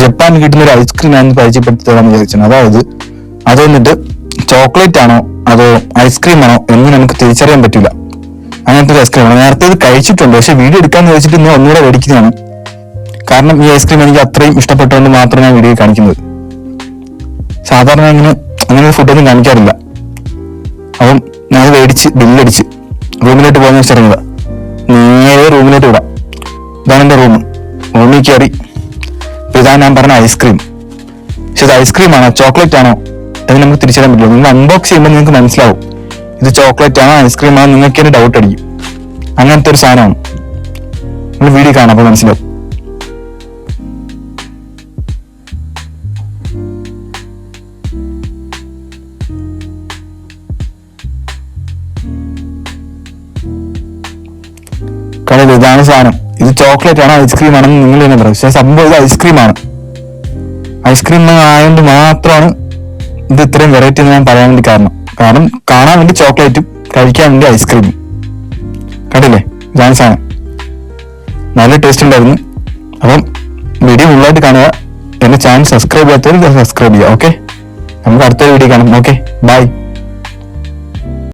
ജപ്പാനിൽ കിട്ടുന്ന ഒരു ഐസ്ക്രീം ഞാൻ പരിചയപ്പെടുത്തി തരാമെന്ന് വിചാരിച്ചു. അതായത് അത് വന്നിട്ട് ചോക്ലേറ്റ് ആണോ അതോ ഐസ്ക്രീം ആണോ എന്ന് നമുക്ക് തിരിച്ചറിയാൻ പറ്റില്ല. അങ്ങനത്തെ ഒരു ഐസ്ക്രീമാണ്. നേരത്തെ ഇത് കഴിച്ചിട്ടുണ്ട്, പക്ഷെ വീഡിയോ എടുക്കാന്ന് വെച്ചിട്ട് ഞാൻ ഒന്നുകൂടെ മേടിക്കുന്നതാണ്. കാരണം ഈ ഐസ്ക്രീം എനിക്ക് അത്രയും ഇഷ്ടപ്പെട്ടുകൊണ്ട് മാത്രം ഞാൻ വീഡിയോ കാണിക്കുന്നത്. സാധാരണ അങ്ങനെ ഫുഡൊന്നും കാണിക്കാറില്ല. അപ്പം ഞാൻ മേടിച്ച് ബില്ലടിച്ച് റൂമിലോട്ട് പോകാൻ വെച്ചിറങ്ങിയതാ. നേരെ റൂമിലോട്ട് വിടാം. ഇതാണ് എൻ്റെ റൂമിൽ കയറി. ഇതാണ് ഞാൻ പറഞ്ഞ ഐസ്ക്രീം. പക്ഷെ ഇത് ഐസ്ക്രീം ആണോ ചോക്ലേറ്റ് ആണോ അത് നമുക്ക് തിരിച്ചറിയാൻ പറ്റില്ല. നിങ്ങൾ അൺബോക്സ് ചെയ്യുമ്പോൾ നിങ്ങൾക്ക് മനസ്സിലാവും ഇത് ചോക്ലേറ്റ് ആണോ ഐസ്ക്രീം ആണോ. നിങ്ങൾക്ക് തന്നെ ഡൗട്ട് അടിക്കും. അങ്ങനത്തെ ഒരു സാധനമാണ്. നിങ്ങൾ വീഡിയോ കാണാം, അപ്പോൾ മനസ്സിലാവും. കാരണം ഇതാണ് സാധനം. ഇത് ചോക്ലേറ്റ് ആണോ ഐസ്ക്രീം ആണെന്ന് നിങ്ങൾ തന്നെ പറയും. പക്ഷെ സംഭവം ഇത് ഐസ്ക്രീമാണ്. ഐസ്ക്രീം ആയതുകൊണ്ട് മാത്രമാണ് ഇത് ഇത്രയും വെറൈറ്റി എന്ന് ഞാൻ പറയാൻ വേണ്ടി കാരണം കാണാൻ വേണ്ടി ചോക്ലേറ്റും കഴിക്കാൻ വേണ്ടി ഐസ്ക്രീമും. കണ്ടില്ലേ, ഇതാണ് സാധനം. നല്ല ടേസ്റ്റ് ഉണ്ടായിരുന്നു. അപ്പം വീഡിയോ ഫുള്ളായിട്ട് കാണുക. എന്റെ ചാനൽ സബ്സ്ക്രൈബ് ചെയ്യാത്തവർ സബ്സ്ക്രൈബ് ചെയ്യുക. ഓക്കെ, നമുക്ക് അടുത്തൊരു വീഡിയോ കാണാം. Okay, by.